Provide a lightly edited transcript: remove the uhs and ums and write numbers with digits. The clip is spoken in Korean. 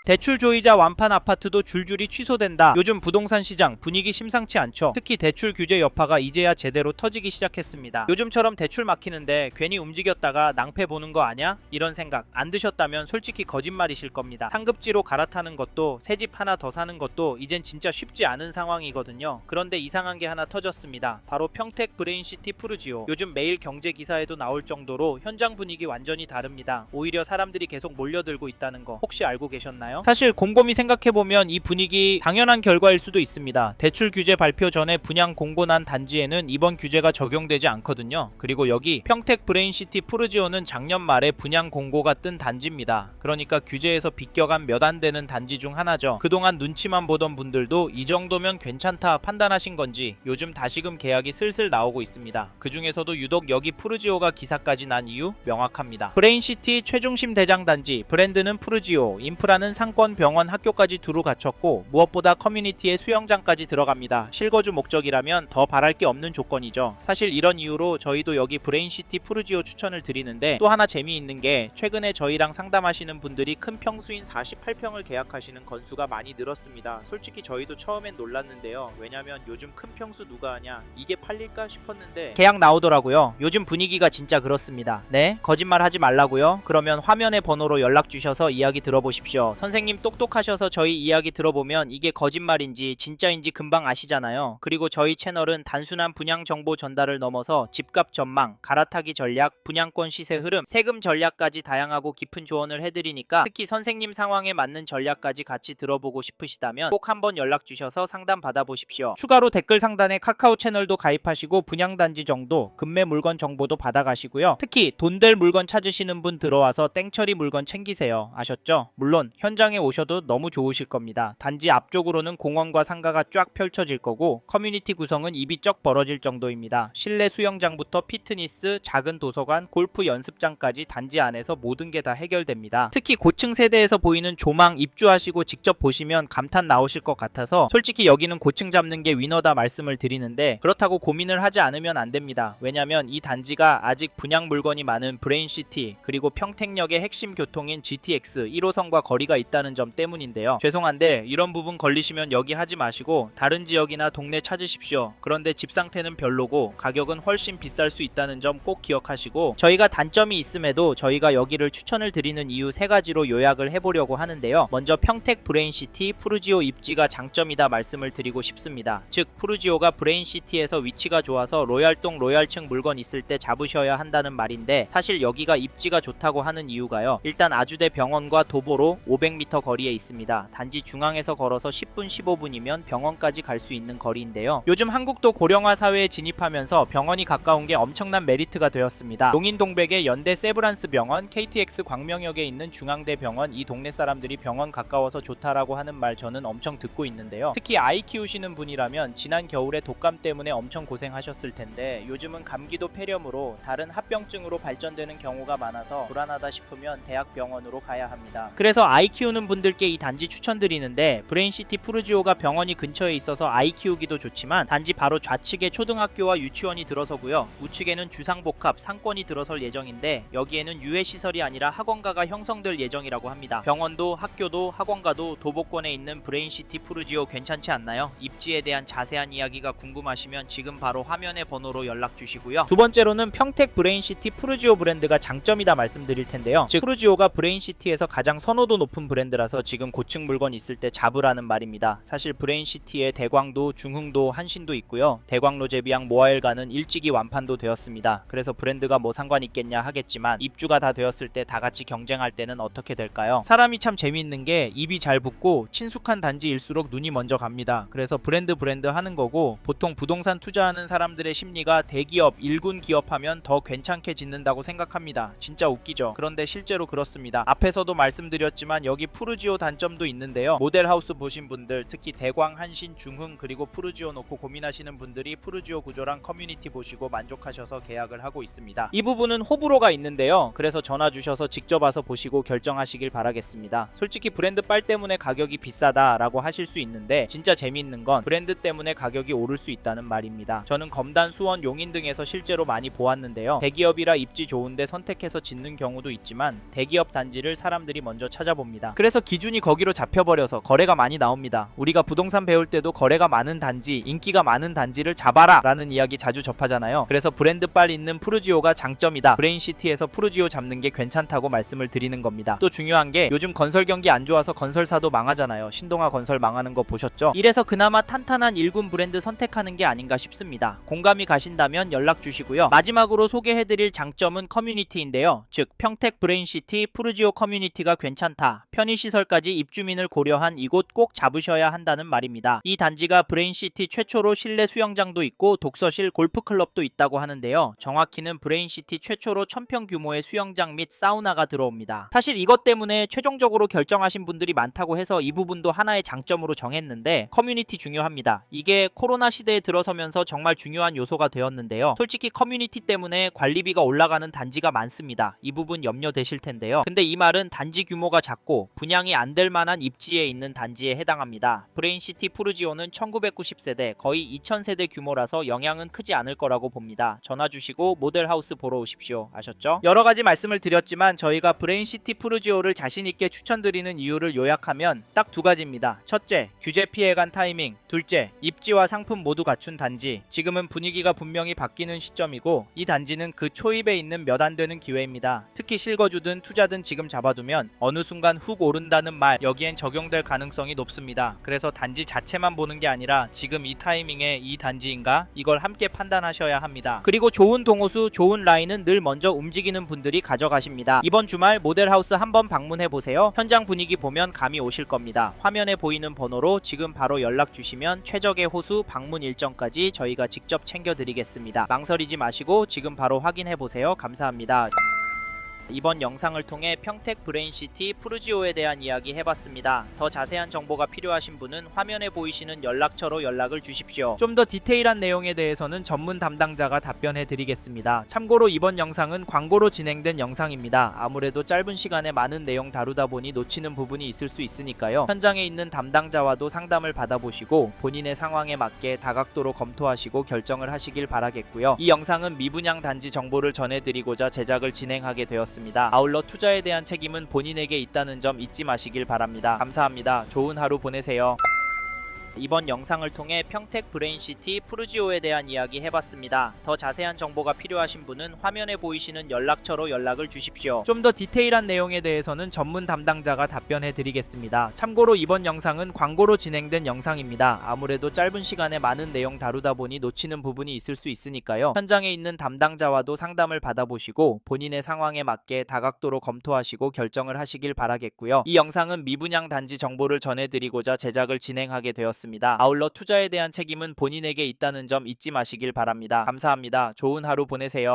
대출조이자 완판 아파트도 줄줄이 취소된다. 요즘 부동산 시장 분위기 심상치 않죠. 특히 대출 규제 여파가 이제야 제대로 터지기 시작했습니다. 요즘처럼 대출 막히는데 괜히 움직였다가 낭패 보는 거 아냐? 이런 생각 안 드셨다면 솔직히 거짓말이실 겁니다. 상급지로 갈아타는 것도 새 집 하나 더 사는 것도 이젠 진짜 쉽지 않은 상황이거든요. 그런데 이상한 게 하나 터졌습니다. 바로 평택 브레인시티 푸르지오. 요즘 매일 경제 기사에도 나올 정도로 현장 분위기 완전히 다릅니다. 오히려 사람들이 계속 몰려들고 있다는 거 혹시 알고 계셨나요? 사실 곰곰이 생각해보면 이 분위기 당연한 결과일 수도 있습니다. 대출 규제 발표 전에 분양 공고 난 단지에는 이번 규제가 적용되지 않거든요. 그리고 여기 평택 브레인시티 푸르지오는 작년 말에 분양 공고가 뜬 단지입니다. 그러니까 규제에서 비껴간 몇 안 되는 단지 중 하나죠. 그동안 눈치만 보던 분들도 이 정도면 괜찮다 판단하신 건지 요즘 다시금 계약이 슬슬 나오고 있습니다. 그 중에서도 유독 여기 푸르지오가 기사까지 난 이유 명확합니다. 브레인시티 최중심 대장 단지, 브랜드는 푸르지오, 인프라는 상권, 병원, 학교까지 두루 갖췄고 무엇보다 커뮤니티에 수영장까지 들어갑니다. 실거주 목적이라면 더 바랄 게 없는 조건이죠. 사실 이런 이유로 저희도 여기 브레인시티 푸르지오 추천을 드리는데 또 하나 재미있는 게 최근에 저희랑 상담하시는 분들이 큰 평수인 48평을 계약하시는 건수가 많이 늘었습니다. 솔직히 저희도 처음엔 놀랐는데요. 왜냐면 요즘 큰 평수 누가 하냐 이게 팔릴까 싶었는데 계약 나오더라고요. 요즘 분위기가 진짜 그렇습니다. 네? 거짓말 하지 말라고요? 그러면 화면의 번호로 연락 주셔서 이야기 들어보십시오. 선생님 똑똑하셔서 저희 이야기 들어보면 이게 거짓말인지 진짜인지 금방 아시잖아요. 그리고 저희 채널은 단순한 분양 정보 전달을 넘어서 집값 전망, 갈아타기 전략, 분양권 시세 흐름, 세금 전략까지 다양하고 깊은 조언을 해드리니까 특히 선생님 상황에 맞는 전략까지 같이 들어보고 싶으시다면 꼭 한번 연락 주셔서 상담 받아보십시오. 추가로 댓글 상단에 카카오 채널도 가입하시고 분양단지 정도, 급매 물건 정보도 받아가시고요. 특히 돈 될 물건 찾으시는 분 들어와서 땡처리 물건 챙기세요. 아셨죠? 물론 현장에 오셔도 너무 좋으실 겁니다. 단지 앞쪽으로는 공원과 상가가 쫙 펼쳐질 거고 커뮤니티 구성은 입이 쩍 벌어질 정도입니다. 실내 수영장부터 피트니스, 작은 도서관, 골프 연습장까지 단지 안에서 모든 게 다 해결됩니다. 특히 고층 세대에서 보이는 조망 입주하시고 직접 보시면 감탄 나오실 것 같아서 솔직히 여기는 고층 잡는 게 위너다 말씀을 드리는데 그렇다고 고민을 하지 않으면 안 됩니다. 왜냐면 이 단지가 아직 분양 물건이 많은 브레인시티 그리고 평택역의 핵심 교통인 GTX 1호선과 거리가 있다는 점 때문인데요. 죄송한데 이런 부분 걸리시면 여기 하지 마시고 다른 지역이나 동네 찾으십시오. 그런데 집 상태는 별로고 가격은 훨씬 비쌀 수 있다는 점 꼭 기억하시고 저희가 단점이 있음에도 저희가 여기를 추천을 드리는 이유 3가지로 요약을 해보려고 하는데요. 먼저 평택 브레인시티 푸르지오 입지가 장점이다 말씀을 드리고 싶습니다. 즉 푸르지오가 브레인시티에서 위치가 좋아서 로얄동 로얄층 물건 있을 때 잡으셔야 한다는 말인데 사실 여기가 입지가 좋다고 하는 이유가요. 일단 아주대 병원과 도보로 500m 거리에 있습니다. 단지 중앙에서 걸어서 10분 15분이면 병원까지 갈 수 있는 거리인데요. 요즘 한국도 고령화 사회에 진입하면서 병원이 가까운 게 엄청난 메리트가 되었습니다. 용인동백의 연대 세브란스 병원, KTX 광명역에 있는 중앙대 병원, 이 동네 사람들이 병원 가까워서 좋다라고 하는 말 저는 엄청 듣고 있는데요. 특히 아이 키우시는 분이라면 지난 겨울에 독감 때문에 엄청 고생하셨을 텐데 요즘은 감기도 폐렴으로 다른 합병증으로 발전되는 경우가 많아서 불안하다 싶으면 대학병원으로 가야 합니다. 그래서 아이 키우는 분들께 이 단지 추천드리는데 브레인시티 푸르지오가 병원이 근처에 있어서 아이 키우기도 좋지만 단지 바로 좌측에 초등학교와 유치원이 들어서고요. 우측에는 주상복합, 상권이 들어설 예정인데 여기에는 유해시설이 아니라 학원가가 형성될 예정이라고 합니다. 병원도 학교도 학원가도 도보권에 있는 브레인시티 푸르지오 괜찮지 않나요? 입지에 대한 자세한 이야기가 궁금하시면 지금 바로 화면의 번호로 연락 주시고요. 두 번째로는 평택 브레인시티 푸르지오 브랜드가 장점이다 말씀드릴 텐데요. 즉 푸르지오가 브레인시티에서 가장 선호도 높은 브랜드라서 지금 고층 물건 있을 때 잡으라는 말입니다. 사실 브레인시티에 대광도, 중흥도, 한신도 있고요. 대광로 제비양 모아일가는 일찍이 완판도 되었습니다. 그래서 브랜드가 뭐 상관 있겠냐 하겠지만 입주가 다 되었을 때 다 같이 경쟁할 때는 어떻게 될까요? 사람이 참 재미있는 게 입이 잘 붙고 친숙한 단지일수록 눈이 먼저 갑니다. 그래서 브랜드 하는 거고 보통 부동산 투자하는 사람들의 심리가 대기업, 일군 기업하면 더 괜찮게 짓는다고 생각합니다. 진짜 웃기죠? 그런데 실제로 그렇습니다. 앞에서도 말씀드렸지만 여기 푸르지오 단점도 있는데요. 모델하우스 보신 분들 특히 대광, 한신, 중흥 그리고 푸르지오 놓고 고민하시는 분들이 푸르지오 구조랑 커뮤니티 보시고 만족하셔서 계약을 하고 있습니다. 이 부분은 호불호가 있는데요. 그래서 전화 주셔서 직접 와서 보시고 결정하시길 바라겠습니다. 솔직히 브랜드 빨 때문에 가격이 비싸다라고 하실 수 있는데 진짜 재미있는 건 브랜드 때문에 가격이 오를 수 있다는 말입니다. 저는 검단, 수원, 용인 등에서 실제로 많이 보았는데요. 대기업이라 입지 좋은데 선택해서 짓는 경우도 있지만 대기업 단지를 사람들이 먼저 찾아봅니다. 겁니다. 그래서 기준이 거기로 잡혀버려서 거래가 많이 나옵니다. 우리가 부동산 배울 때도 거래가 많은 단지, 인기가 많은 단지를 잡아라 라는 이야기 자주 접하잖아요. 그래서 브랜드빨 있는 푸르지오가 장점이다. 브레인시티에서 푸르지오 잡는 게 괜찮다고 말씀을 드리는 겁니다. 또 중요한 게 요즘 건설 경기 안 좋아서 건설사도 망하잖아요. 신동아 건설 망하는 거 보셨죠? 이래서 그나마 탄탄한 1군 브랜드 선택하는 게 아닌가 싶습니다. 공감이 가신다면 연락 주시고요. 마지막으로 소개해드릴 장점은 커뮤니티인데요. 즉 평택 브레인시티 푸르지오 커뮤니티가 괜찮다. 편의시설까지 입주민을 고려한 이곳 꼭 잡으셔야 한다는 말입니다. 이 단지가 브레인시티 최초로 실내 수영장도 있고 독서실 골프클럽도 있다고 하는데요. 정확히는 브레인시티 최초로 1000평 규모의 수영장 및 사우나가 들어옵니다. 사실 이것 때문에 최종적으로 결정하신 분들이 많다고 해서 이 부분도 하나의 장점으로 정했는데 커뮤니티 중요합니다. 이게 코로나 시대에 들어서면서 정말 중요한 요소가 되었는데요. 솔직히 커뮤니티 때문에 관리비가 올라가는 단지가 많습니다. 이 부분 염려되실 텐데요. 근데 이 말은 단지 규모가 작고 분양이 안 될 만한 입지에 있는 단지에 해당합니다. 브레인시티 푸르지오는 1990세대 거의 2000세대 규모라서 영향은 크지 않을 거라고 봅니다. 전화 주시고 모델하우스 보러 오십시오. 아셨죠? 여러 가지 말씀을 드렸지만 저희가 브레인시티 푸르지오를 자신있게 추천드리는 이유를 요약하면 딱 두 가지입니다. 첫째, 규제 피해간 타이밍. 둘째, 입지와 상품 모두 갖춘 단지. 지금은 분위기가 분명히 바뀌는 시점이고 이 단지는 그 초입에 있는 몇 안 되는 기회입니다. 특히 실거주든 투자든 지금 잡아두면 어느 순간 훅 오른다는 말 여기엔 적용될 가능성이 높습니다. 그래서 단지 자체만 보는 게 아니라 지금 이 타이밍에 이 단지인가? 이걸 함께 판단하셔야 합니다. 그리고 좋은 동호수, 좋은 라인은 늘 먼저 움직이는 분들이 가져가십니다. 이번 주말 모델하우스 한번 방문해보세요. 현장 분위기 보면 감이 오실 겁니다. 화면에 보이는 번호로 지금 바로 연락 주시면 최적의 호수 방문 일정까지 저희가 직접 챙겨드리겠습니다. 망설이지 마시고 지금 바로 확인해보세요. 감사합니다. 이번 영상을 통해 평택 브레인시티 푸르지오에 대한 이야기 해봤습니다. 더 자세한 정보가 필요하신 분은 화면에 보이시는 연락처로 연락을 주십시오. 좀 더 디테일한 내용에 대해서는 전문 담당자가 답변해 드리겠습니다. 참고로 이번 영상은 광고로 진행된 영상입니다. 아무래도 짧은 시간에 많은 내용 다루다 보니 놓치는 부분이 있을 수 있으니까요. 현장에 있는 담당자와도 상담을 받아보시고 본인의 상황에 맞게 다각도로 검토하시고 결정을 하시길 바라겠고요. 이 영상은 미분양 단지 정보를 전해드리고자 제작을 진행하게 되었습니다. 아울러 투자에 대한 책임은 본인에게 있다는 점 잊지 마시길 바랍니다. 감사합니다. 좋은 하루 보내세요. 이번 영상을 통해 평택 브레인시티 푸르지오에 대한 이야기 해봤습니다. 더 자세한 정보가 필요하신 분은 화면에 보이시는 연락처로 연락을 주십시오. 좀 더 디테일한 내용에 대해서는 전문 담당자가 답변해 드리겠습니다. 참고로 이번 영상은 광고로 진행된 영상입니다. 아무래도 짧은 시간에 많은 내용 다루다 보니 놓치는 부분이 있을 수 있으니까요. 현장에 있는 담당자와도 상담을 받아보시고 본인의 상황에 맞게 다각도로 검토하시고 결정을 하시길 바라겠고요. 이 영상은 미분양 단지 정보를 전해드리고자 제작을 진행하게 되었습니다. 아울러 투자에 대한 책임은 본인에게 있다는 점 잊지 마시길 바랍니다. 감사합니다. 좋은 하루 보내세요.